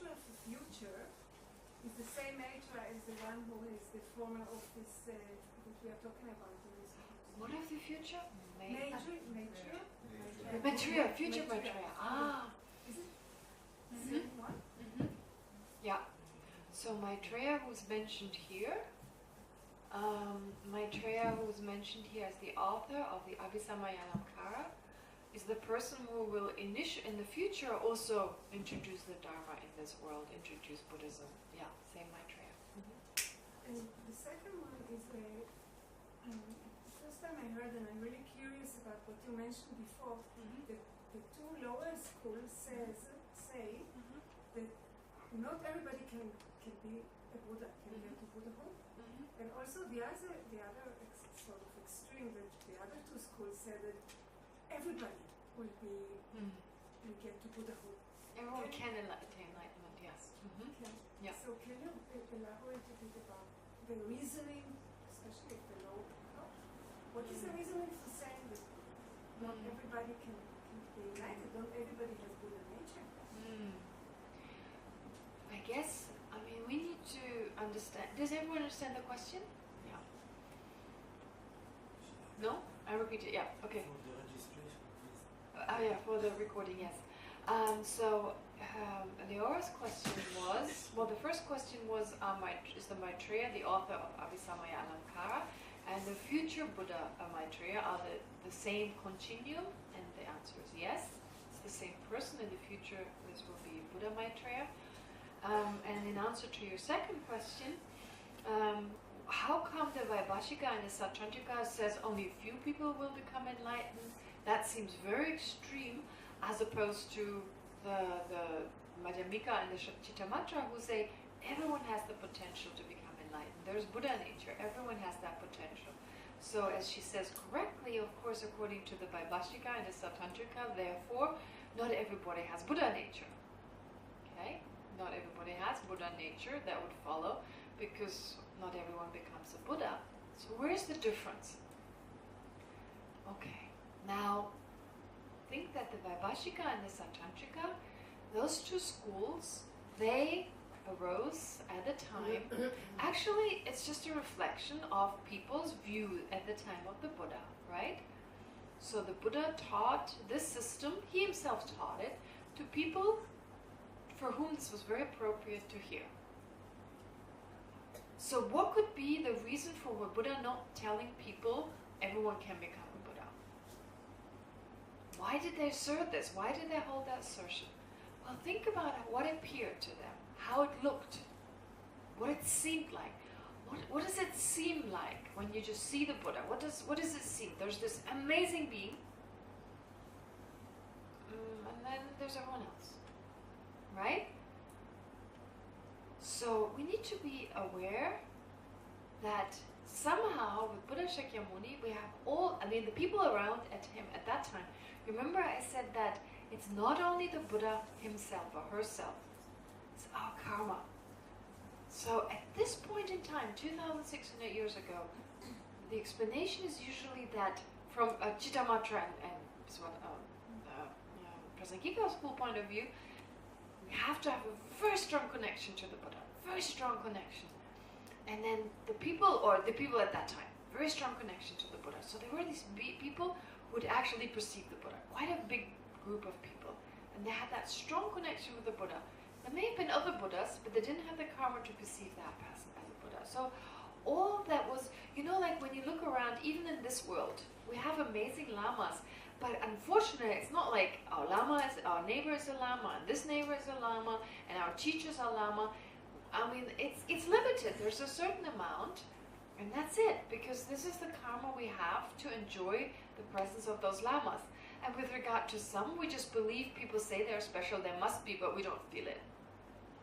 Maître of the future is the same Maître as the one who is the former of this that we are talking about in this house. What of the future? Maître. Maitreya, future Maitreya. Ah. Is it the same one? Yeah. So Maitreya, who's mentioned here, Maitreya, who's mentioned here as the author of the Abhisamayalankara, is the person who will in the future also introduce the Dharma in this world, introduce Buddhism. Yeah, same Maitreya. And the second one is the first time I heard, and I'm really curious about what you mentioned before. The two lower schools say that not everybody can be a Buddha, can get to Buddhahood. And also the other sort of extreme, that the other two schools say that everybody will get to Buddhahood. Everyone can attain enlightenment, yes. Yeah. So can you elaborate a bit about the reasoning, especially if the low? What is the reasoning for saying that not everybody can be enlightened? Not everybody has Buddha nature. I guess, we need to understand. Does everyone understand the question? Yeah. No? I repeat it, yeah, okay. For the registration, please. Yeah, for the recording, yes. Leora's question was, well, the first question was, is the Maitreya the author of Abhisamayalankara, and the future Buddha Maitreya are the same continuum? And the answer is yes. It's the same person. In the future, this will be Buddha Maitreya. And in answer to your second question, how come the Vaibhashika and the Sautrantika says only a few people will become enlightened? That seems very extreme, as opposed to the Madhyamika and the Chittamatra, who say everyone has the potential to become enlightened. There's Buddha nature. Everyone has that potential. So as she says correctly, of course, according to the Vaibhashika and the Sautrantika, therefore, not everybody has Buddha nature. Okay? Not everybody has Buddha nature. That would follow, because not everyone becomes a Buddha. So where's the difference? Okay. Now, think that the Vaibhashika and the Sautrantika, those two schools, they arose at a time. Actually, it's just a reflection of people's view at the time of the Buddha, right? So the Buddha taught this system, he himself taught it, to people for whom this was very appropriate to hear. So what could be the reason for the Buddha not telling people everyone can become a Buddha? Why did they assert this? Why did they hold that assertion? Well, think about what appeared to them, how it looked, what it seemed like. What does it seem like when you just see the Buddha? What does it seem? There's this amazing being, and then there's everyone else, right? So we need to be aware that somehow with Buddha Shakyamuni we have the people around at him at that time. Remember I said that it's not only the Buddha himself or herself, it's our karma. So at this point in time, 2,600 years ago, the explanation is usually that from a Chittamatra and Prasangika school point of view, we have to have a very strong connection to the Buddha, very strong connection. And then the people at that time, very strong connection to the Buddha. So there were these people who would actually perceive the Buddha, quite a big group of people. And they had that strong connection with the Buddha. There may have been other Buddhas, but they didn't have the karma to perceive that person as a Buddha. So all that was, like when you look around, even in this world, we have amazing lamas. But unfortunately, it's not like our neighbor is a lama, and this neighbor is a lama, and our teachers are lama. It's limited. There's a certain amount, and that's it, because this is the karma we have to enjoy the presence of those lamas. And with regard to some, we just believe people say they're special, they must be, but we don't feel it.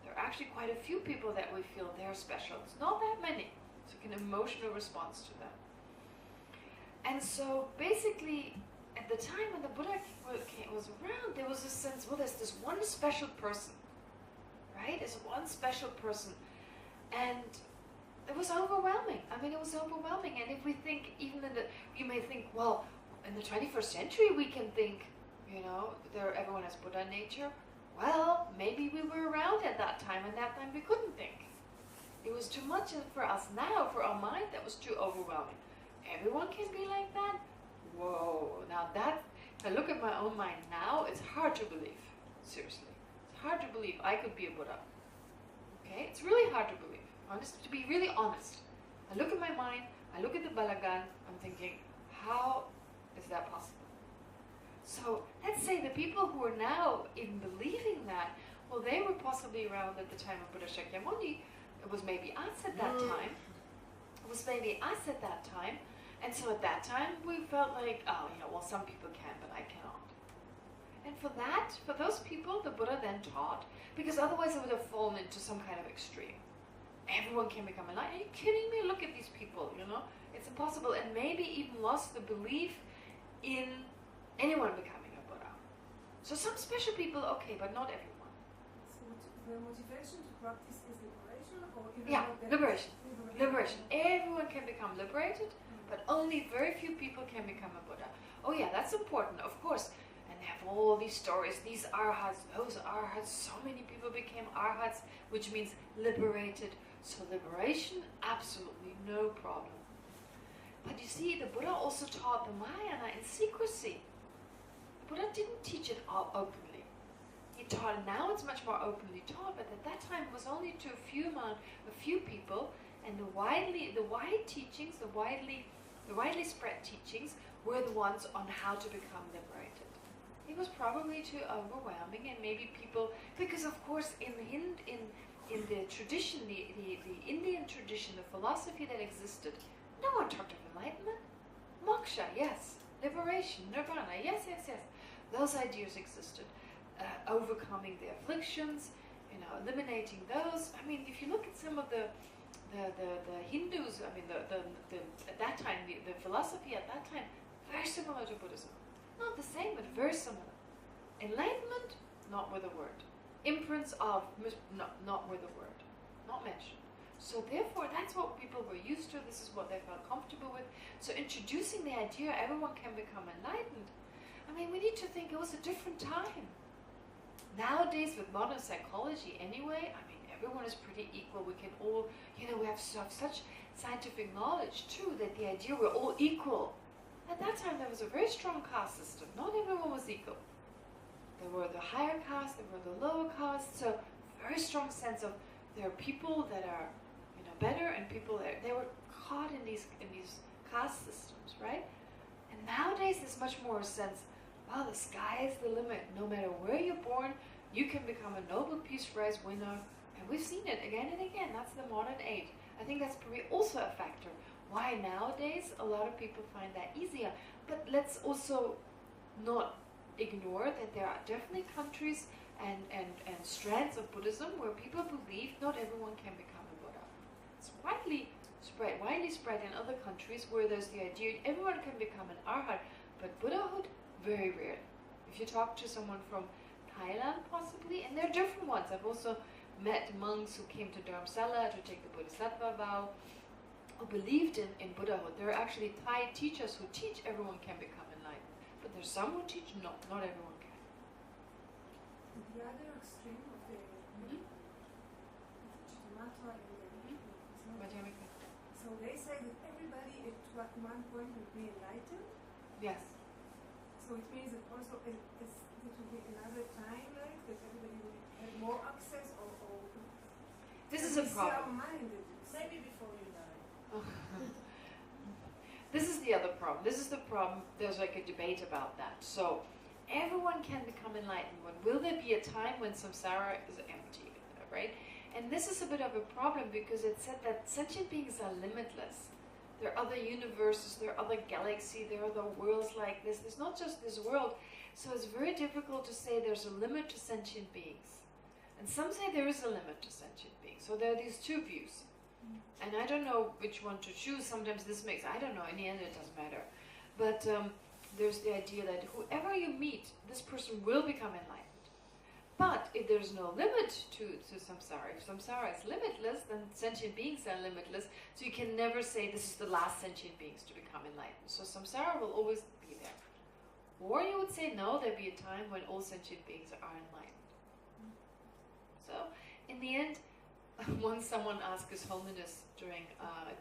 There are actually quite a few people that we feel they're special. It's not that many. It's like an emotional response to them. And so basically, at the time when the Buddha was around, there was a sense, well, there's this one special person, right? There's one special person. And it was overwhelming. It was overwhelming. And if we think, you may think, well, in the 21st century we can think, everyone has Buddha nature. Well, maybe we were around at that that time, and that time we couldn't think. It was too much for us now, for our mind, that was too overwhelming. Everyone can be like that? Whoa, now that, if I look at my own mind now, it's hard to believe, seriously. It's hard to believe I could be a Buddha. Okay, it's really hard to believe, honest, to be really honest. I look at my mind, I look at the balagan, I'm thinking, how is that possible? So let's say the people who are now even believing that, well, they were possibly around at the time of Buddha Shakyamuni. It was maybe us at that time. It was maybe us at that time. And so at that time, we felt like, oh, well, some people can, but I cannot. And for that, for those people, the Buddha then taught, because otherwise it would have fallen into some kind of extreme. Everyone can become enlightened. Are you kidding me? Look at these people, It's impossible. And maybe even lost the belief in anyone becoming a Buddha. So some special people, okay, but not everyone. So the motivation to practice is liberation, or even liberation. Liberation. Everyone can become liberated, but only very few people can become a Buddha. Oh yeah, that's important, of course. And they have all these stories, these arhats, those arhats, so many people became arhats, which means liberated. So liberation, absolutely no problem. But you see, the Buddha also taught the Mahayana in secrecy. The Buddha didn't teach it all openly. He taught it, now it's much more openly taught, but at that time it was only to a few people, and the wide teachings, the widely spread teachings were the ones on how to become liberated. It was probably too overwhelming, and maybe people, because of course in the tradition, the Indian tradition, the philosophy that existed, no one talked of enlightenment. Moksha, yes. Liberation, nirvana, yes. Those ideas existed. Overcoming the afflictions, eliminating those. I mean, if you look at some of the Hindus, I mean, at that time, the philosophy at that time, very similar to Buddhism. Not the same, but very similar. Enlightenment, not with a word. Imprints of, not with a word. Not mentioned. So therefore, that's what people were used to. This is what they felt comfortable with. So introducing the idea everyone can become enlightened, I mean, we need to think it was a different time. Nowadays, with modern psychology anyway, I mean, everyone is pretty equal. We can all, we have such scientific knowledge too, that the idea we're all equal. At that time, there was a very strong caste system. Not everyone was equal. There were the higher caste, there were the lower caste. So, very strong sense of there are people that are, better, and people that they were caught in these caste systems, right? And nowadays, there's much more a sense, wow, the sky is the limit. No matter where you're born, you can become a Nobel Peace Prize winner. And we've seen it again and again. That's the modern age. I think that's probably also a factor why nowadays a lot of people find that easier. But let's also not ignore that there are definitely countries and strands of Buddhism where people believe not everyone can become a Buddha. It's widely spread in other countries where there's the idea everyone can become an arhat, but Buddhahood, very rare. If you talk to someone from Thailand possibly, and there are different ones. I've also met monks who came to Dharamsala to take the Bodhisattva vow, who believed in Buddhahood. There are actually Thai teachers who teach everyone can become enlightened, but there's some who teach not everyone can. The other extreme of the Chitamata and so they say that everybody at one point will be enlightened. Yes. So it means that also it will be another time, like that everybody will have more access, or this is a problem. Maybe before you die. This is the other problem. This is the problem. There's like a debate about that. So everyone can become enlightened. Will there be a time when samsara is empty, right? And this is a bit of a problem because it said that sentient beings are limitless. There are other universes, there are other galaxies, there are other worlds like this. There's not just this world. So it's very difficult to say there's a limit to sentient beings. And some say there is a limit to sentient beings. So there are these two views. And I don't know which one to choose. Sometimes this makes, I don't know, in the end it doesn't matter. But there's the idea that whoever you meet, this person will become enlightened. But if there's no limit to samsara, if samsara is limitless, then sentient beings are limitless, so you can never say this is the last sentient beings to become enlightened. So samsara will always be there. Or you would say, no, there'll be a time when all sentient beings are enlightened. So, in the once someone asked His Holiness during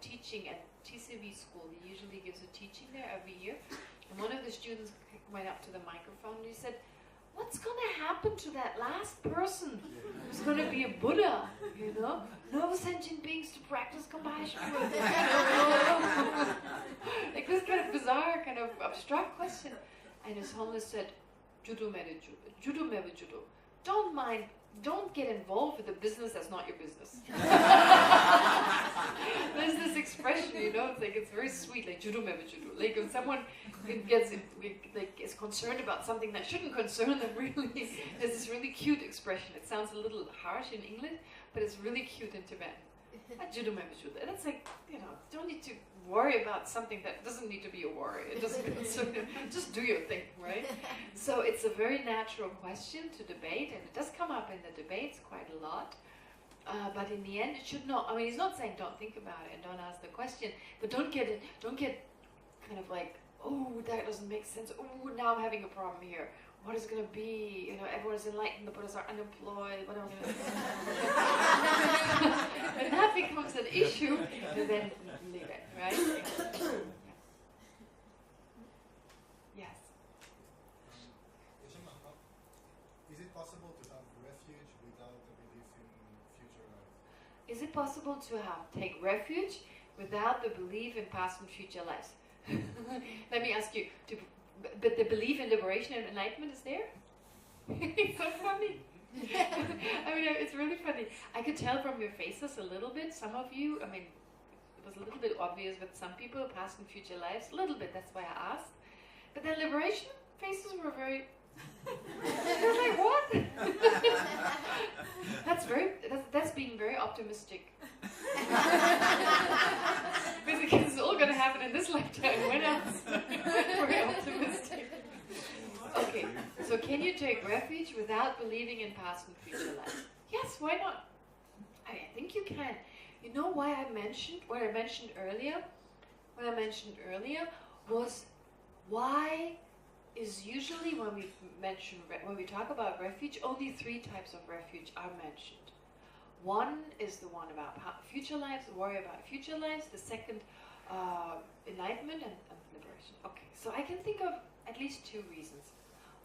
teaching at TCV school, he usually gives a teaching there every year, and one of the students went up to the microphone and he said, "What's going to happen to that last person who's going to be a Buddha, you know? No sentient beings to practice compassion with." Like this kind of bizarre, kind of abstract question. And His Holiness said, "Judo meru judo. Don't get involved with a business that's not your business." There's this expression, you know, it's like, it's very sweet, like judo meru judo. Like when someone is concerned about something that shouldn't concern them, really, there's this really cute expression. It sounds a little harsh in English, but it's really cute in Tibetan. Judo meru judo. And it's like, you know, don't need to worry about something that doesn't need to be a worry. It doesn't concern you. Just do your thing, right? So it's a very natural question to debate, and it does come up in the debates quite a lot. But in the end, it should not. I mean, he's not saying don't think about it and don't ask the question, but don't get kind of like, oh, that doesn't make sense. Oh, now I'm having a problem here. What is it going to be? You know, everyone is enlightened, the Buddhas are unemployed. What am I going to do? When that becomes an issue, then leave it, right? Yes. Is it possible to have refuge without a belief in future life? Is it possible to take refuge without the belief in past and future lives? Let me ask you, but the belief in liberation and enlightenment is there? It's so funny. I mean, it's really funny. I could tell from your faces a little bit. Some of you, I mean, it was a little bit obvious with some people, past and future lives, a little bit, that's why I asked. But then liberation faces were very... I was like, what? That's being very optimistic. Because it's all going to happen in this lifetime. When else? Very optimistic. Okay, so can you take refuge without believing in past and future life? Yes, why not? I think you can. You know why I mentioned what I mentioned earlier? What I mentioned earlier was why is usually when we talk about refuge, only 3 types of refuge are mentioned. One is the one about future lives, worry about future lives. The second, enlightenment and liberation. Okay, so I can think of at least 2 reasons.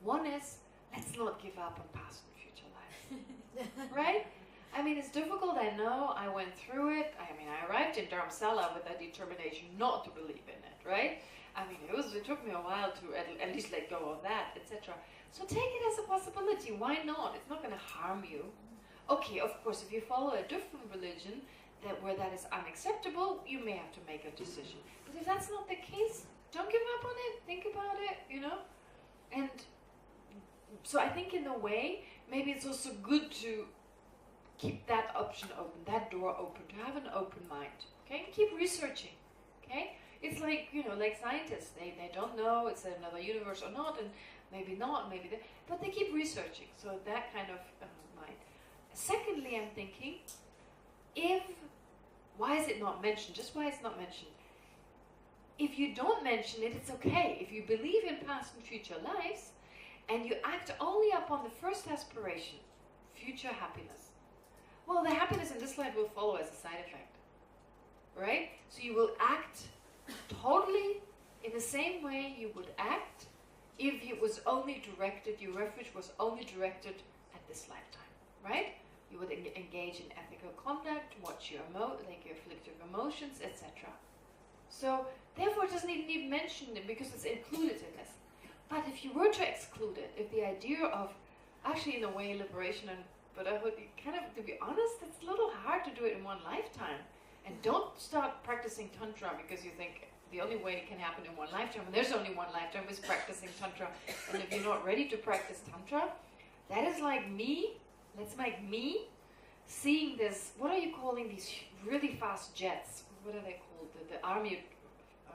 One is, let's not give up on past and future lives. Right? I mean, it's difficult, I know, I went through it. I mean, I arrived in Dharamsala with that determination not to believe in it, right? I mean, it took me a while to at least let go of that, etc. So take it as a possibility. Why not? It's not going to harm you. Okay, of course, if you follow a different religion where that is unacceptable, you may have to make a decision. But if that's not the case, don't give up on it. Think about it, you know? And so I think in a way, maybe it's also good to keep that option open, that door open, to have an open mind, okay? And keep researching, okay? It's like, you know, like scientists, they don't know it's another universe or not, and maybe not, maybe they, but they keep researching, so that kind of mind. Secondly, I'm thinking, why is it not mentioned? Just why it's not mentioned. If you don't mention it, it's okay. If you believe in past and future lives, and you act only upon the first aspiration, future happiness, well, the happiness in this life will follow as a side effect, right? So you will act totally in the same way you would act if it was only directed, your refuge was only directed at this lifetime, right? You would engage in ethical conduct, watch your afflictive emotions, etc. So, therefore it doesn't even need mentioned it because it's included in this. But if you were to exclude it, if the idea of, actually in a way, liberation and Buddhahood, kind of, to be honest, it's a little hard to do it in one lifetime. And don't start practicing Tantra because you think the only way it can happen in one lifetime, and there's only one lifetime, is practicing Tantra. And if you're not ready to practice Tantra, that is like me, that's like me seeing this, what are you calling these really fast jets? What are they called? The army,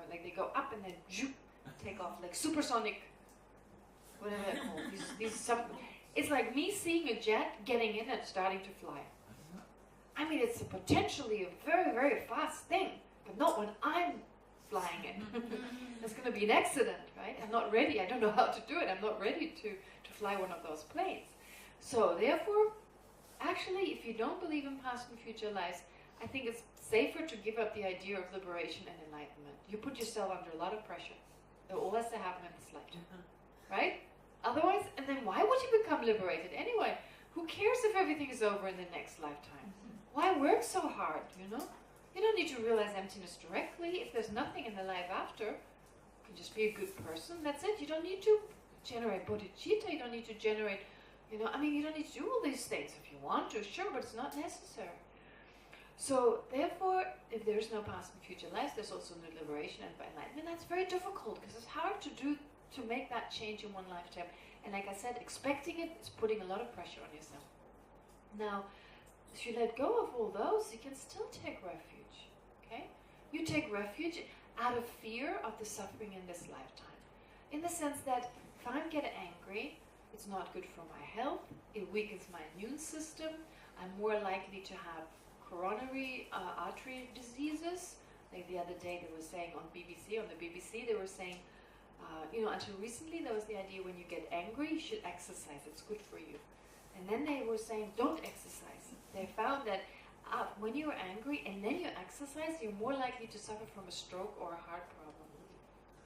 like they go up and then zoop, take off, like supersonic, whatever they're called. It's like me seeing a jet, getting in and starting to fly. I mean, it's potentially a very, very fast thing, but not when I'm flying it. It's going to be an accident, right? I'm not ready. I don't know how to do it. I'm not ready to fly one of those planes. So therefore, Actually, if you don't believe in past and future lives, I think it's safer to give up the idea of liberation and enlightenment. You put yourself under a lot of pressure. It all has to happen in this lifetime, right? Otherwise, and then why would you become liberated anyway? Who cares if everything is over in the next lifetime? Why work so hard, you know? You don't need to realize emptiness directly. If there's nothing in the life after, you can just be a good person. That's it. You don't need to generate bodhicitta. You don't need to generate, you know, I mean, you don't need to do all these things. If you want to, sure, but it's not necessary. So, therefore, if there's no past and future lives, there's also no liberation and enlightenment. That's very difficult because it's hard to make that change in one lifetime. And like I said, expecting it is putting a lot of pressure on yourself. Now, if you let go of all those, you can still take refuge. Okay? You take refuge out of fear of the suffering in this lifetime. In the sense that if I get angry, it's not good for my health, it weakens my immune system, I'm more likely to have coronary artery diseases. Like the other day they were saying on the BBC, they were saying, you know, until recently there was the idea when you get angry, you should exercise, it's good for you. And then they were saying, don't exercise. They found that when you're angry and then you exercise, you're more likely to suffer from a stroke or a heart problem.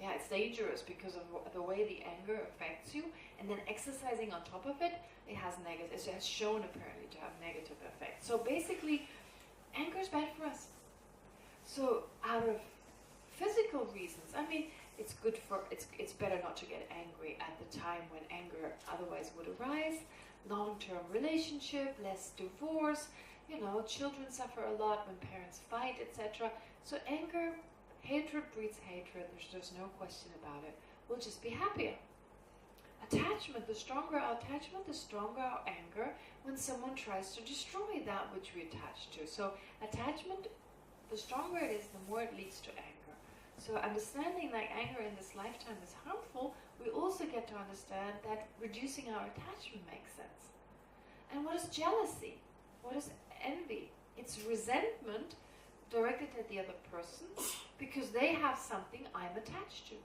Yeah, it's dangerous because of the way the anger affects you. And then exercising on top of it, it has shown apparently to have negative effects. So basically, anger is bad for us. So out of physical reasons, I mean, it's better not to get angry at the time when anger otherwise would arise. Long-term relationship, less divorce, you know, children suffer a lot when parents fight, etc. So anger, hatred breeds hatred, there's no question about it. We'll just be happier. Attachment, the stronger our attachment, the stronger our anger when someone tries to destroy that which we attach to. So attachment, the stronger it is, the more it leads to anger. So understanding that anger in this lifetime is harmful, we also get to understand that reducing our attachment makes sense. And what is jealousy? What is envy? It's resentment directed at the other person because they have something I'm attached to.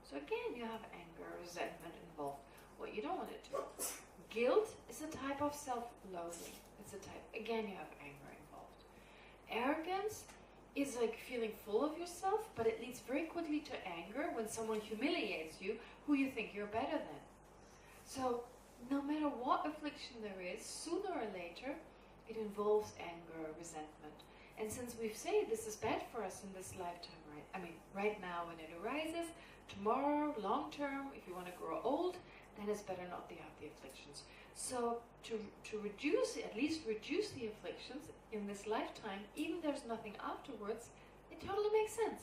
So again, you have anger, resentment involved. What you don't want it to. Guilt is a type of self-loathing. It's a type, again, you have anger involved. Arrogance is like feeling full of yourself, but it leads very quickly to anger when someone humiliates you who you think you're better than. So no matter what affliction there is, sooner or later, it involves anger, resentment. And since we've said this is bad for us in this lifetime, right? I mean, right now when it arises, tomorrow, long term, if you want to grow old, then it's better not to have the afflictions. So to reduce, at least reduce the afflictions in this lifetime, even if there's nothing afterwards, it totally makes sense.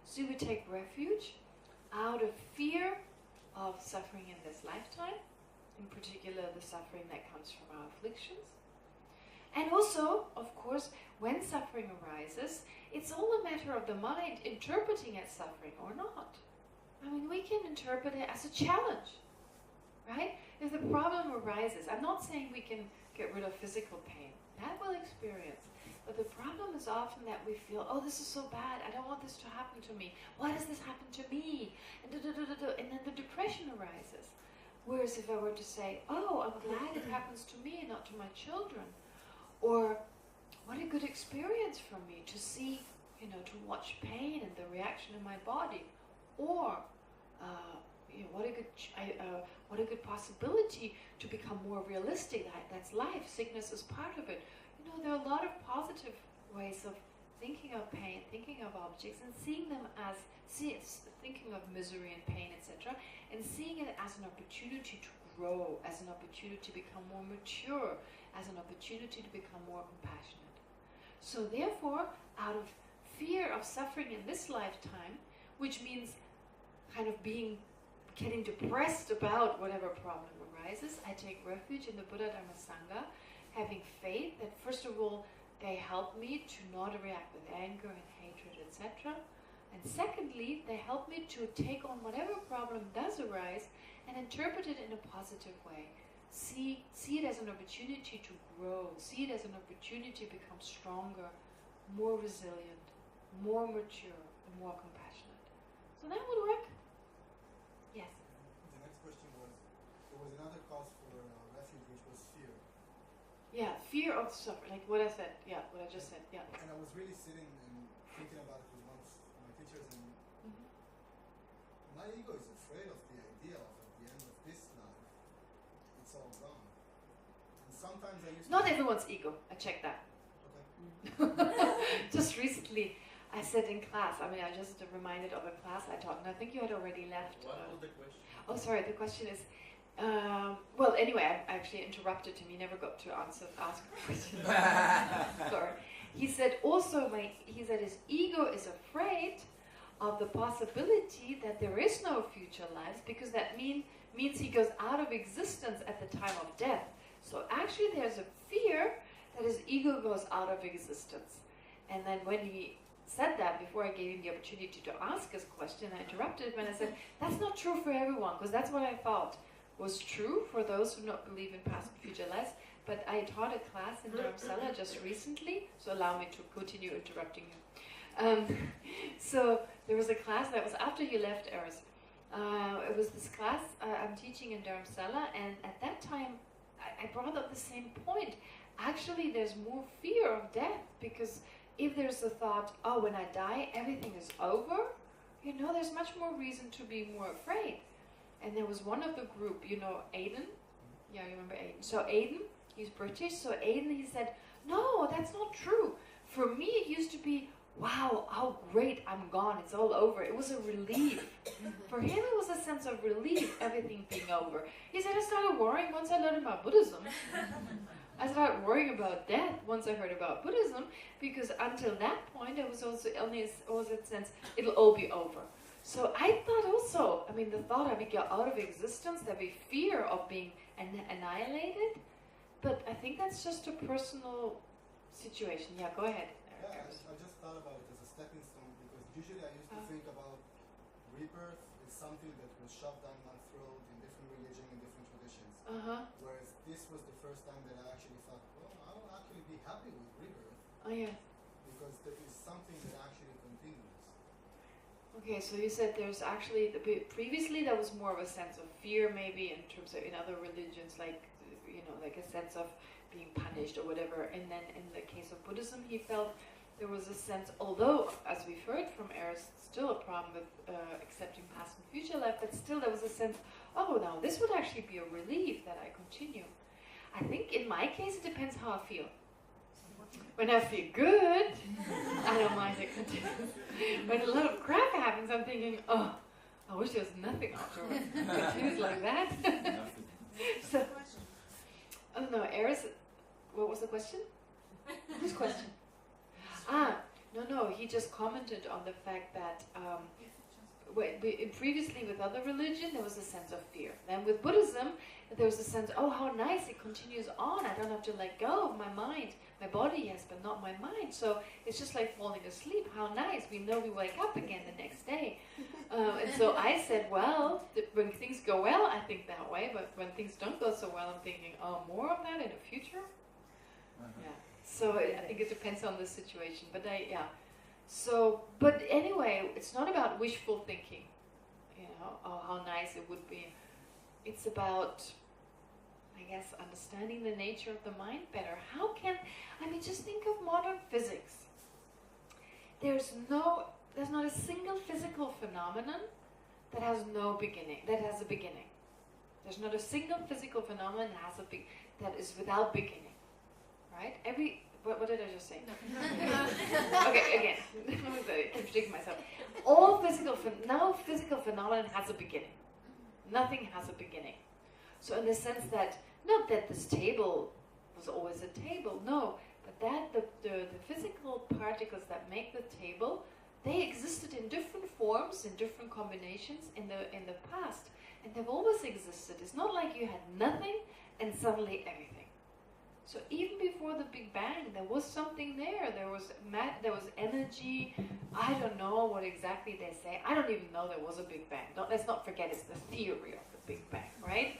So we take refuge out of fear of suffering in this lifetime, in particular the suffering that comes from our afflictions. And also, of course, when suffering arises, it's all a matter of the mind interpreting it suffering or not. I mean, we can interpret it as a challenge, right? If the problem arises, I'm not saying we can get rid of physical pain. That we'll experience. But the problem is often that we feel, oh, this is so bad. I don't want this to happen to me. Why does this happen to me? And then the depression arises. Whereas if I were to say, oh, I'm glad it happens to me and not to my children. Or, what a good experience for me to see, you know, to watch pain and the reaction in my body. Or, you know, what a good possibility to become more realistic. That's life. Sickness is part of it. You know, there are a lot of positive ways of thinking of pain, thinking of objects, and seeing them as, thinking of misery and pain, etc., and seeing it as an opportunity to grow, as an opportunity to become more mature, as an opportunity to become more compassionate. So therefore, out of fear of suffering in this lifetime, which means kind of getting depressed about whatever problem arises, I take refuge in the Buddha Dharma Sangha, having faith that first of all, they help me to not react with anger and hatred, etc. And secondly, they help me to take on whatever problem does arise and interpret it in a positive way. See it as an opportunity to grow. See it as an opportunity to become stronger, more resilient, more mature, and more compassionate. So that would work. Yes? The next question was, there was another cause for refuge, which was fear. Yeah, fear of suffering, like what I said. Yeah, what I just said. Yeah. And I was really sitting and thinking about it with one of my teachers, and my ego is afraid of the idea of at the end of this life, it's all gone. And sometimes I used Not to... everyone's ego. I checked that. Okay. Just recently, I said in class, I mean, I just reminded of a class I taught, and I think you had already left. What was the question? Oh, sorry, the question is, well, anyway, I actually interrupted him. He never got to ask a question. Sorry. He said also, he said his ego is afraid of the possibility that there is no future lives, because that means he goes out of existence at the time of death. So actually there's a fear that his ego goes out of existence. And then when he said that, before I gave him the opportunity to ask his question, I interrupted him and I said, that's not true for everyone, because that's what I thought was true for those who not believe in past and future lives. But I taught a class in Dharamsala just recently, so allow me to continue interrupting him. So there was a class that was after he left Eris. It was this class I'm teaching in Dharamsala, and at that time I brought up the same point. Actually, there's more fear of death, because if there's the thought, oh, when I die, everything is over, you know, there's much more reason to be more afraid. And there was one of the group, you know, Aiden. Yeah, you remember Aiden. So Aiden, he's British. So Aiden, he said, no, that's not true. For me, it used to be, wow, how great, I'm gone, it's all over. It was a relief. For him, it was a sense of relief, everything being over. He said, I started worrying once I learned about Buddhism. I started worrying about death once I heard about Buddhism, because until that point, I was also only a sense, it'll all be over. So I thought also, I mean, the thought I would get out of existence, there'd be fear of being annihilated, but I think that's just a personal situation. Yeah, go ahead. Yeah, I just thought about it as a stepping stone, because usually I used to think about rebirth as something that was shoved down my throat in different religions and different traditions. Whereas this was the first time that I actually thought, well, I'll actually be happy with rebirth. Oh, yeah. Because there is something that actually continues. Okay, so you said there's actually, previously there was more of a sense of fear maybe in terms of, in other religions, like, you know, like a sense of being punished or whatever. And then in the case of Buddhism, he felt there was a sense, although, as we've heard from Eris, still a problem with accepting past and future life, but still there was a sense, oh, now this would actually be a relief that I continue. I think in my case, it depends how I feel. When I feel good, I don't mind it continues. When a lot of crap happens, I'm thinking, oh, I wish there was nothing afterwards. It continues like that. So, oh no, Eris, what was the question? Whose question? No, he just commented on the fact that previously with other religion, there was a sense of fear. Then with Buddhism, there was a sense, oh, how nice, it continues on. I don't have to let go of my mind. My body, yes, but not my mind. So it's just like falling asleep. How nice. We know we wake up again the next day. And so I said, well, when things go well, I think that way. But when things don't go so well, I'm thinking, oh, more of that in the future? Yeah. So I think it depends on the situation. But So, but anyway, it's not about wishful thinking. You know, oh, how nice it would be. It's about, I guess, understanding the nature of the mind better. How can, I mean, just think of modern physics. There's not a single physical phenomenon that has no beginning, that has a beginning. There's not a single physical phenomenon that is without beginning. Right? What did I just say? No. Okay, again, I'm contradicting myself. No physical phenomenon has a beginning. Nothing has a beginning. So in the sense that, not that this table was always a table, no, but that the physical particles that make the table, they existed in different forms, in different combinations in the past, and they've always existed. It's not like you had nothing and suddenly everything. So even before the Big Bang, there was something there. There was energy. I don't know what exactly they say. I don't even know there was a Big Bang. Let's not forget it's the theory of the Big Bang, right?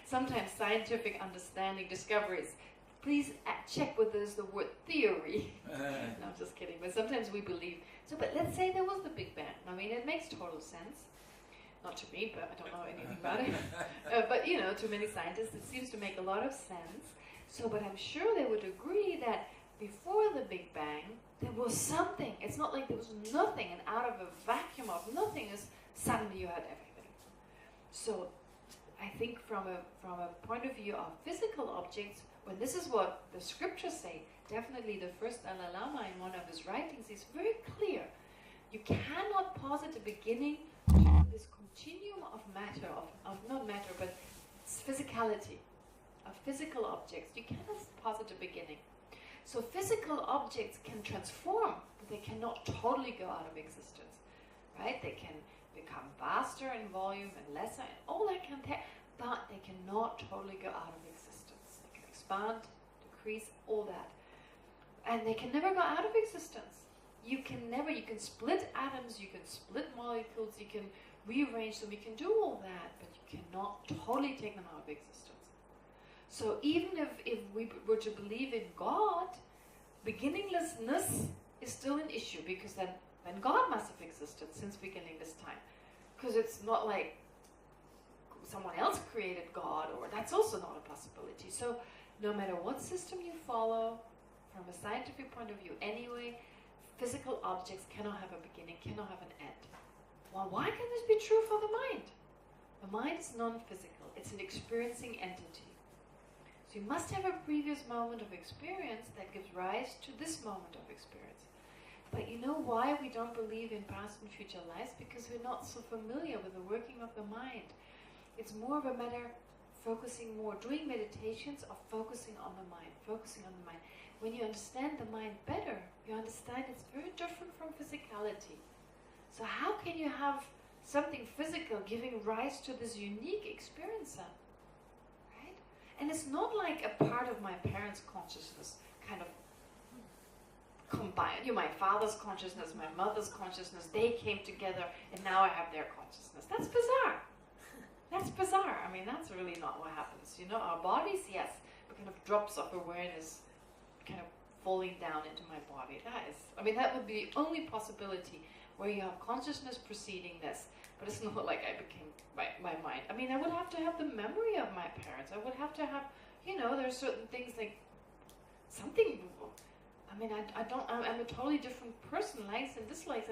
Sometimes scientific understanding, discoveries. Please check whether there's the word theory. No, I'm just kidding. But sometimes we believe. So, but let's say there was the Big Bang. I mean, it makes total sense. Not to me, but I don't know anything about it. But, you know, to many scientists, it seems to make a lot of sense So, but I'm sure they would agree that before the Big Bang, there was something. It's not like there was nothing, and out of a vacuum of nothingness, suddenly you had everything. So, I think from a point of view of physical objects, when this is what the scriptures say, definitely the first Dalai Lama in one of his writings is very clear. You cannot posit a beginning to this continuum of matter, of not matter, but physicality, of physical objects. You cannot posit a beginning. So physical objects can transform, but they cannot totally go out of existence, right? They can become vaster in volume and lesser, and all that can take, but they cannot totally go out of existence. They can expand, decrease, all that. And they can never go out of existence. You can split atoms, you can split molecules, you can rearrange them, you can do all that, but you cannot totally take them out of existence. So even if we were to believe in God, beginninglessness is still an issue, because then God must have existed since beginningless time. Because it's not like someone else created God, or that's also not a possibility. So no matter what system you follow, from a scientific point of view anyway, physical objects cannot have a beginning, cannot have an end. Well, why can this be true for the mind? The mind is non-physical. It's an experiencing entity. So you must have a previous moment of experience that gives rise to this moment of experience. But you know why we don't believe in past and future lives? Because we're not so familiar with the working of the mind. It's more of a matter focusing more, doing meditations of focusing on the mind, focusing on the mind. When you understand the mind better, you understand it's very different from physicality. So how can you have something physical giving rise to this unique experience then? Right? And it's not like a part of my parents' consciousness kind of combined. My father's consciousness, my mother's consciousness, they came together and now I have their consciousness. That's bizarre. That's bizarre. I mean, that's really not what happens. Our bodies, yes, but kind of drops of awareness kind of falling down into my body. That would be the only possibility where you have consciousness preceding this, but it's not like I became my mind. I would have to have the memory of my parents. I would have to have, there's certain things like something. I'm a totally different person, likes and dislikes.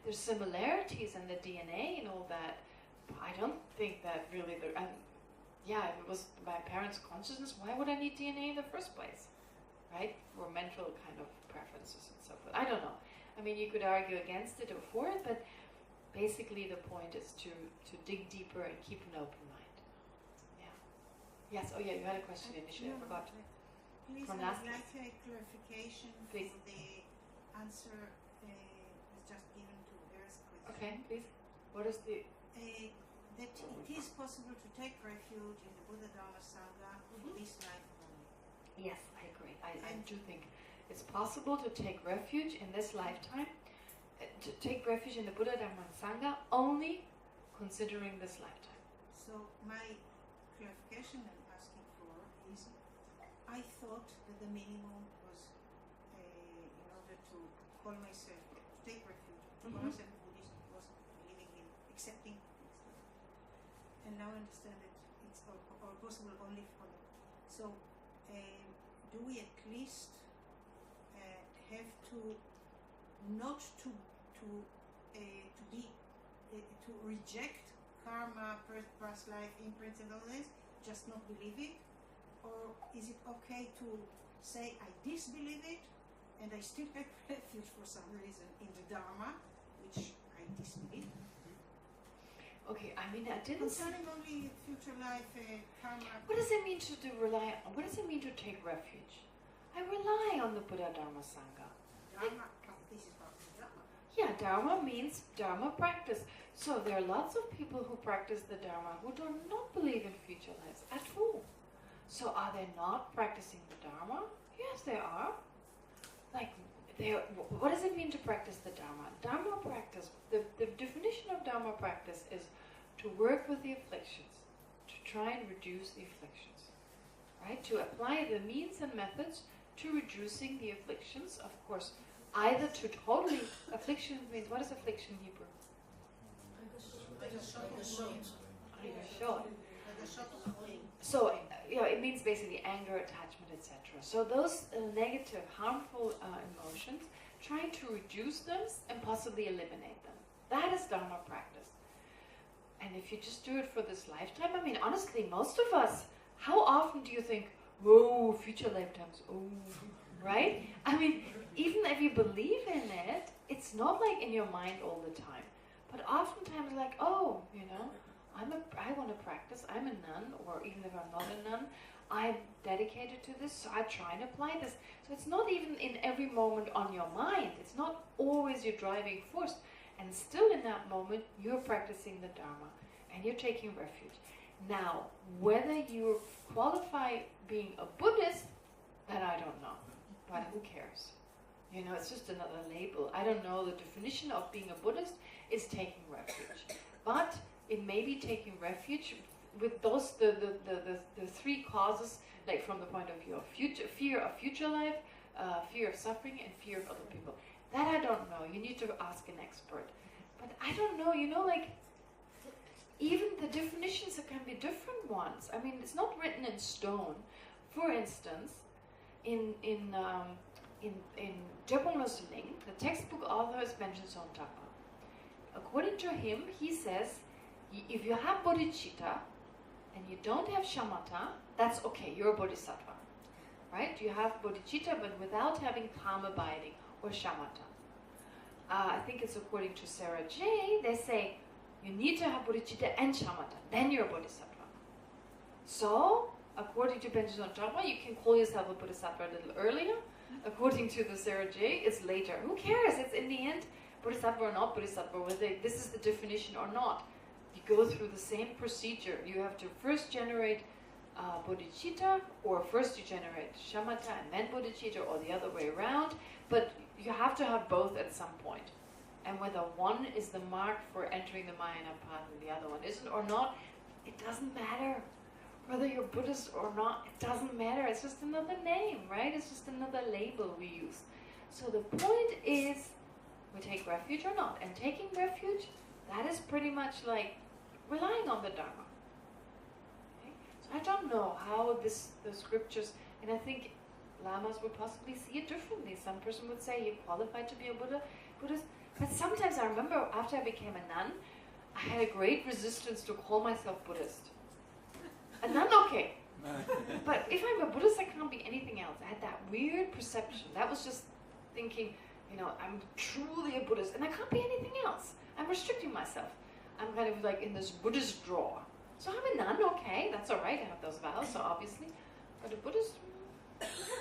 There's similarities in the DNA and all that. But I don't think that really if it was my parents' consciousness, why would I need DNA in the first place? Right? For mental kind of preferences and so forth. I don't know. You could argue against it or for it, but basically the point is to dig deeper and keep an open mind. Yeah. Yes, you had a question initially, I forgot. Please, From I last would like a clarification please. for the answer was just given to Er's question. Okay, please. What is the... That it is possible to take refuge in the Buddha Dharma Sangha in this life only. Yes, I agree. I do think it's possible to take refuge in this lifetime, to take refuge in the Buddha Dharma Sangha only considering this lifetime. So my clarification I'm asking for is, I thought that the minimum was in order to call myself, to take refuge, to call myself Buddhist, was believing in accepting things. And now I understand that it's all possible only for them. So do we at least have to not to reject karma, past life, imprints and all this, just not believe it? Or is it okay to say I disbelieve it and I still take refuge for some reason in the Dharma, which I disbelieve? Okay, I didn't... Concerning only future life, karma... What does it mean to rely on? What does it mean to take refuge? I rely on the Buddha Dharma Sangha. Dharma, this is about the Dharma. Yeah, Dharma means Dharma practice. So there are lots of people who practice the Dharma who do not believe in future lives at all. So are they not practicing the Dharma? Yes, they are. What does it mean to practice the Dharma? Dharma practice, the definition of Dharma practice is to work with the afflictions, to try and reduce the afflictions, right? To apply the means and methods to reducing the afflictions, of course, either to totally, affliction means, what is affliction in Hebrew? So, it means basically anger, attachment, etc. So those negative, harmful emotions, trying to reduce them and possibly eliminate them. That is Dharma practice. And if you just do it for this lifetime, I mean, honestly, most of us, how often do you think, whoa, future lifetimes, oh, right? I mean, even if you believe in it, it's not like in your mind all the time. But oftentimes like, oh, I want to practice, I'm a nun, or even if I'm not a nun, I'm dedicated to this, so I try and apply this. So it's not even in every moment on your mind. It's not always your driving force. And still in that moment, you're practicing the Dharma, and you're taking refuge. Now, whether you qualify being a Buddhist, that I don't know. But who cares? It's just another label. I don't know. The definition of being a Buddhist is taking refuge. But it may be taking refuge with those the three causes, like from the point of view of fear of future life, fear of suffering, and fear of other people. That I don't know. You need to ask an expert. But I don't know. Like even the definitions can be different ones. I mean, it's not written in stone. For instance, in Jeponglo's Ling, the textbook author is Benjamin Sontagma. According to him, he says, if you have bodhicitta and you don't have shamatha, that's okay, you're a bodhisattva. Right? You have bodhicitta but without having calm abiding or shamatha. I think it's according to Sarah J. They say, you need to have bodhicitta and shamatha, then you're a bodhisattva. So, according to Benjamin Sontagma, you can call yourself a bodhisattva a little earlier. According to the Sarah J, it's later. Who cares? It's in the end, bodhisattva or not bodhisattva, whether this is the definition or not. You go through the same procedure. You have to first generate bodhicitta, or first you generate shamatha and then bodhicitta, or the other way around. But you have to have both at some point. And whether one is the mark for entering the Mahayana path and the other one isn't or not, it doesn't matter. Whether you're Buddhist or not, it doesn't matter. It's just another name, right? It's just another label we use. So the point is, we take refuge or not. And taking refuge, that is pretty much like relying on the Dharma. Okay? So I don't know how the scriptures, and I think lamas would possibly see it differently. Some person would say you're qualified to be a Buddhist. But sometimes I remember after I became a nun, I had a great resistance to call myself Buddhist. A nun, okay. But if I'm a Buddhist, I can't be anything else. I had that weird perception. That was just thinking, I'm truly a Buddhist, and I can't be anything else. I'm restricting myself. I'm kind of like in this Buddhist drawer. So I'm a nun, okay, that's all right. I have those vows, so obviously. But a Buddhist,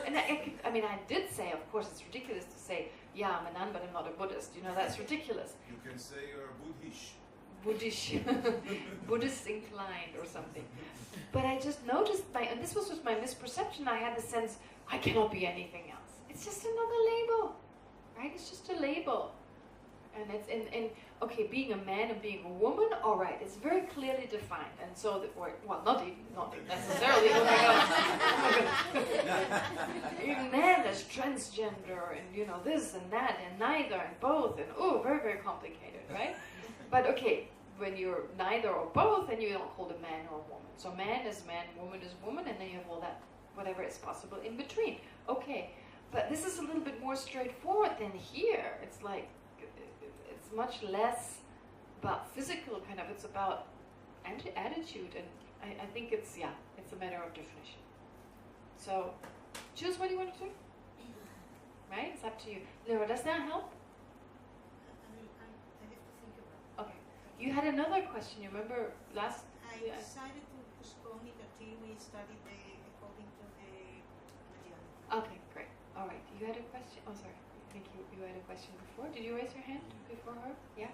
and I did say, of course, it's ridiculous to say, yeah, I'm a nun, but I'm not a Buddhist. That's ridiculous. You can say you're Buddhist. Buddhist inclined or something. But I just noticed, and this was just my misperception, I had the sense, I cannot be anything else. It's just another label, right? It's just a label. And it's okay, being a man and being a woman, all right, it's very clearly defined. And so, not necessarily, oh my God. Even then, there's transgender and, this and that and neither and both and, very, very complicated, right? But okay, when you're neither or both, then you don't call it man or woman. So man is man, woman is woman, and then you have all that, whatever is possible in between. Okay, but this is a little bit more straightforward than here. It's like, it's much less about physical kind of, it's about attitude, and I think it's a matter of definition. So, choose what you want to do. Right? It's up to you. Lyra, does that help? Okay. You had another question. You remember last? I decided to postpone it until we studied according to the Madhyana. Okay, great. All right. You had a question? Oh, sorry. I think you had a question before. Did you raise your hand before her? Yeah?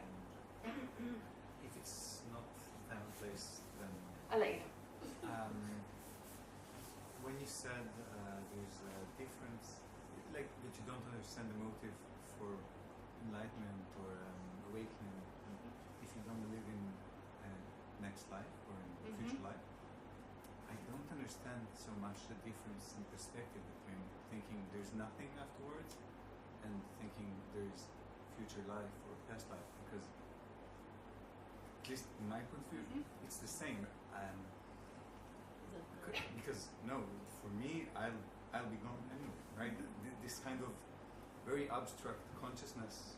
If it's not time and place, then I'll let you know. When you said there's a difference, like that you don't understand the motive for enlightenment or awakening, if you don't believe in next life or in future life, I don't understand so much the difference in perspective between thinking there's nothing afterwards and thinking there's future life or past life, because at least in my point of view, it's the same. Because no, for me, I'll be gone anyway, right? This kind of very abstract consciousness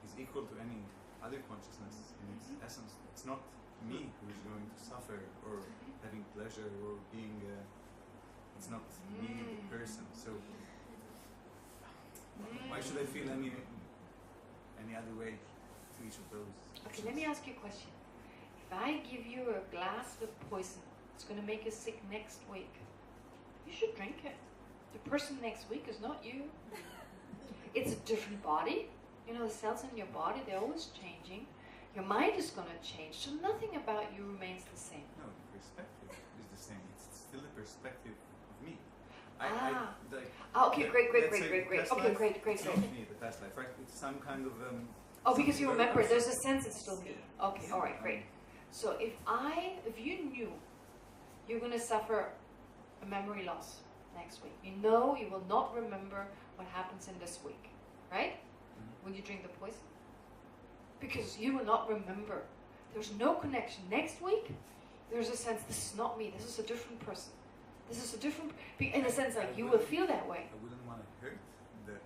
is equal to any other consciousness in its essence. It's not me who is going to suffer or having pleasure or being. It's not me, the person. So why should I feel any other way to each of those? Okay, let me ask you a question. If I give you a glass with poison, it's going to make you sick next week. You should drink it. The person next week is not you. It's a different body. You know, the cells in your body, they're always changing. Your mind is going to change, so nothing about you remains the same. No, the perspective is the same. It's still the perspective of me. Okay, great. Okay, great. It's not me, the past life, right? It's some kind of... oh, because you remember, there's a sense it's still me. Okay, all right, great. So if you knew you're going to suffer a memory loss next week, you know you will not remember what happens in this week, right? Will you drink the poison? Because you will not remember. There's no connection. Next week, there's a sense, this is not me, this is a different person. This is a different, in a sense, like you will feel that way. I wouldn't want to hurt the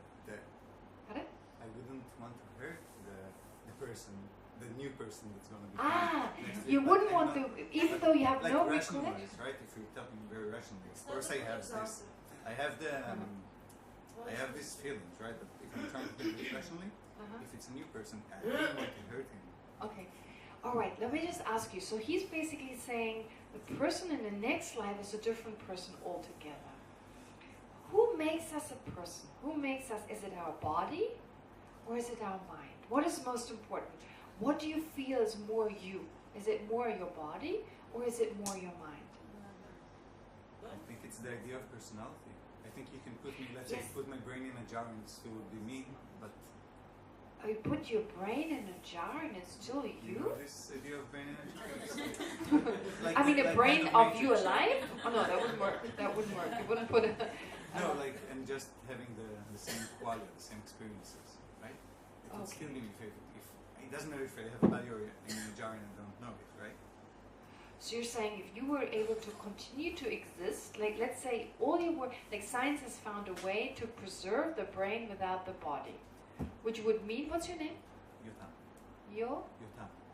Pardon? I wouldn't want to hurt the person, the new person that's going to be next week. You wouldn't want to, even though you have like no rationalize, recollection. right? If you're talking very rationally, of course I have this. I have the. I have these feelings, right? But if I'm trying to think it rationally, if it's a new person, I don't want to hurt him. Okay. All right, let me just ask you. So he's basically saying the person in the next life is a different person altogether. Who makes us a person? Who makes us? Is it our body or is it our mind? What is most important? What do you feel is more you? Is it more your body or is it more your mind? I think it's the idea of personality. I think you can put me, let's say, put my brain in a jar and it still would be me, but... You put your brain in a jar and it's still you? You know this idea of brain in a jar? I mean, a brain of you alive? Oh no, that wouldn't work. That wouldn't work. You wouldn't put a... No, like, and just having the same quality, the same experiences, right? It would still be my favorite. It doesn't matter if I have a body or in a jar and I don't know it, right? So you're saying if you were able to continue to exist, like let's say all you were, like science has found a way to preserve the brain without the body, which would mean, what's your name? Yotam.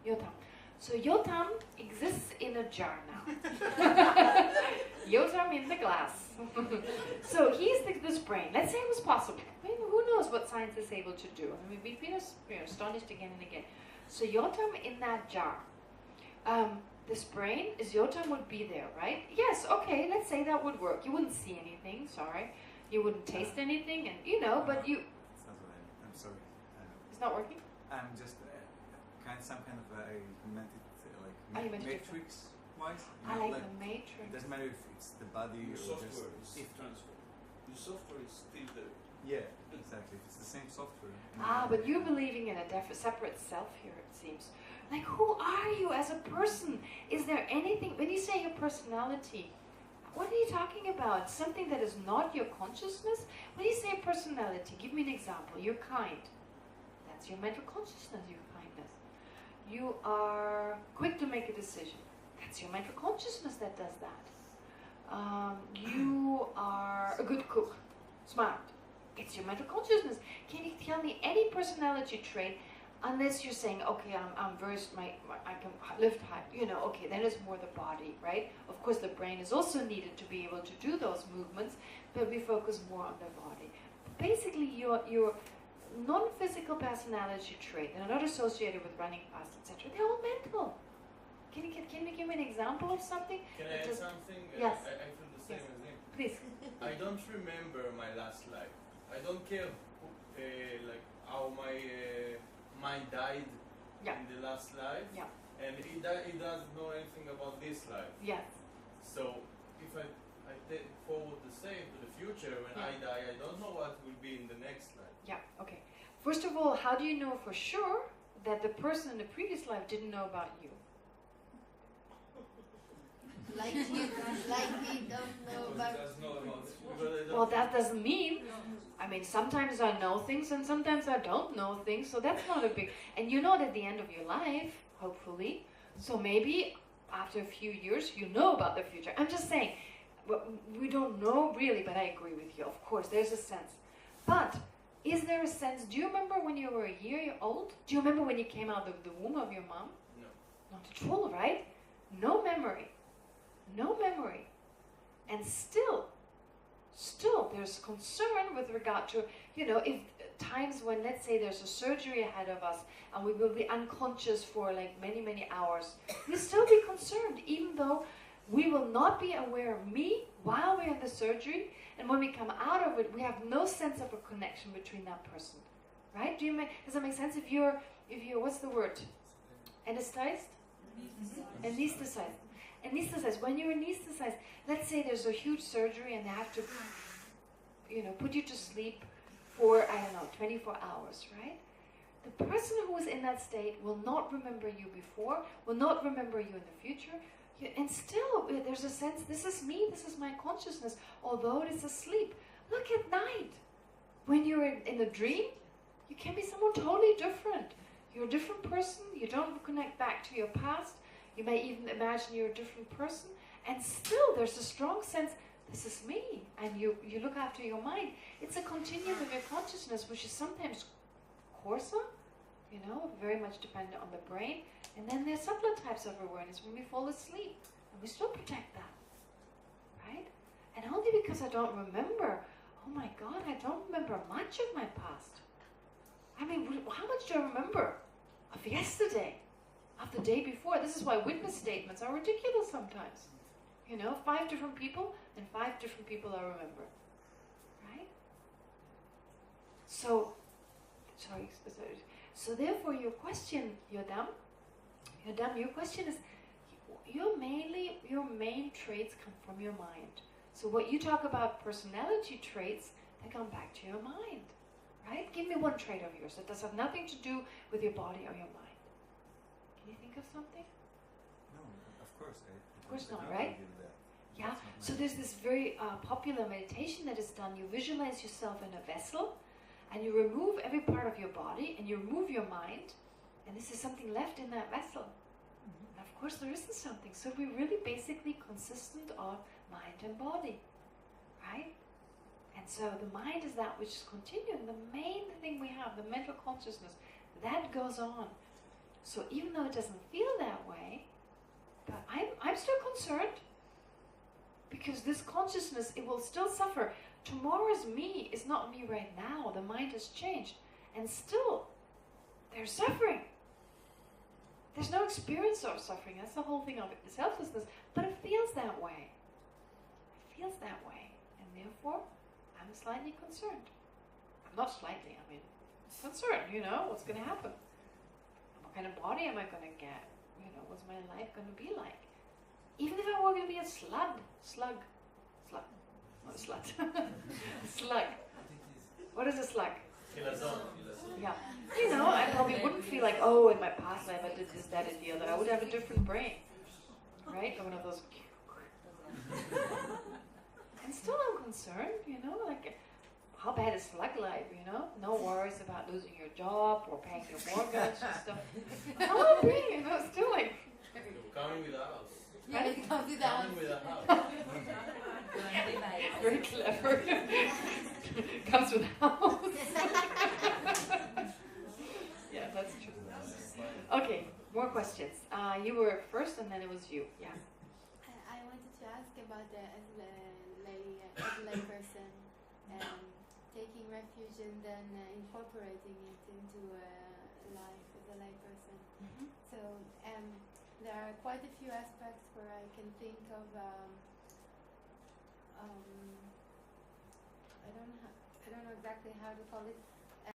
Yotam. So Yotam exists in a jar now. Yotam in the glass. So he's this brain. Let's say it was possible. I mean, who knows what science is able to do? I mean, we've been astonished again and again. So Yotam in that jar. This brain, is Yotam would be there, right? Yes, okay, let's say that would work. You wouldn't see anything, sorry. You wouldn't taste anything, and you know, but you... It's not what I'm sorry. It's not working? I'm just some kind of, I meant it like matrix-wise. I like the matrix. It doesn't matter if it's the body Your or software just... is transferred. Your software is still there. Yeah, exactly. It's the same software. But you're believing in a separate self here, it seems. Like, who are you as a person? Is there anything, when you say your personality, what are you talking about? Something that is not your consciousness? When you say personality, give me an example. You're kind. That's your mental consciousness, your kindness. You are quick to make a decision. That's your mental consciousness that does that. You are a good cook. Smart. It's your mental consciousness. Can you tell me any personality trait? Unless you're saying, okay, I'm versed, I can lift high, you know, okay, then it's more the body, right? Of course, the brain is also needed to be able to do those movements, but we focus more on the body. Basically, your non-physical personality trait, and are not associated with running fast, etc., they're all mental. Can you give me an example of something? Can I add something? Yes. I feel the same as him. Please. I don't remember my last life. I don't care like how my mind died in the last life, and he doesn't know anything about this life. Yes. So if I take forward the same to the future, when I die, I don't know what will be in the next life. Yeah. Okay. First of all, how do you know for sure that the person in the previous life didn't know about you? Like he don't know about you. Well, that doesn't mean. I mean, sometimes I know things and sometimes I don't know things, so that's not a big... And you know it at the end of your life, hopefully. So maybe, after a few years, you know about the future. I'm just saying, we don't know really, but I agree with you. Of course, there's a sense. But is there a sense, do you remember when you were a year old? Do you remember when you came out of the womb of your mom? No. Not at all, right? No memory. No memory. And still there's concern with regard to, if times when, let's say, there's a surgery ahead of us and we will be unconscious for like many, many hours, we'll still be concerned, even though we will not be aware of me while we're in the surgery, and when we come out of it, we have no sense of a connection between that person, right? Does that make sense? If you're, what's the word? Anesthetized? Anesthetized. When you're anesthetized, let's say there's a huge surgery and they have to, put you to sleep for, 24 hours, right? The person who is in that state will not remember you before, will not remember you in the future, and still there's a sense, this is me, this is my consciousness, although it is asleep. Look at night. When you're in a dream, you can be someone totally different. You're a different person, you don't connect back to your past, you may even imagine you're a different person, and still there's a strong sense, this is me, and you look after your mind. It's a continuum of your consciousness, which is sometimes coarser, very much dependent on the brain, and then there's subtler types of awareness when we fall asleep, and we still protect that, right? And only because I don't remember, oh my God, I don't remember much of my past. I mean, how much do I remember of yesterday, of the day before? This is why witness statements are ridiculous sometimes. 5 different people, and 5 different people I remember, right? So therefore your question, Yodam, your question is, your main traits come from your mind. So what you talk about personality traits, they come back to your mind, right? Give me one trait of yours that does have nothing to do with your body or your mind. Can you think of something? No, of course. Of course not, right? Yeah, so there's this very popular meditation that is done. You visualize yourself in a vessel, and you remove every part of your body, and you remove your mind, and this is something left in that vessel. And of course there isn't something, so we're really basically consistent of mind and body, right? And so the mind is that which is continuing, the main thing we have, the mental consciousness, that goes on. So even though it doesn't feel that way, but I'm still concerned, because this consciousness, it will still suffer. Tomorrow's me is not me right now. The mind has changed. And still, there's suffering. There's no experience of suffering. That's the whole thing of it, selflessness. But it feels that way. It feels that way. And therefore, I'm slightly concerned. I'm not slightly, I mean, concerned, what's going to happen? What kind of body am I going to get? What's my life going to be like? Even if I were going to be a slug, not a slut, slug. What is a slug? Yeah. I probably wouldn't feel like, oh, in my past life I did this, that, and the other. I would have a different brain, right? One of those. And still I'm concerned, like, how bad is slug life, No worries about losing your job or paying your mortgage and stuff. How would it be, still like. Coming with a house. Yeah, it comes with a house. Coming with a house. Very clever. Comes with a house. Yeah, that's true. Okay, more questions. You were first, and then it was you. Yeah. I wanted to ask about as a lay person, taking refuge and then incorporating it into life as a lay person. Mm-hmm. So there are quite a few aspects where I can think of. I don't know exactly how to call it.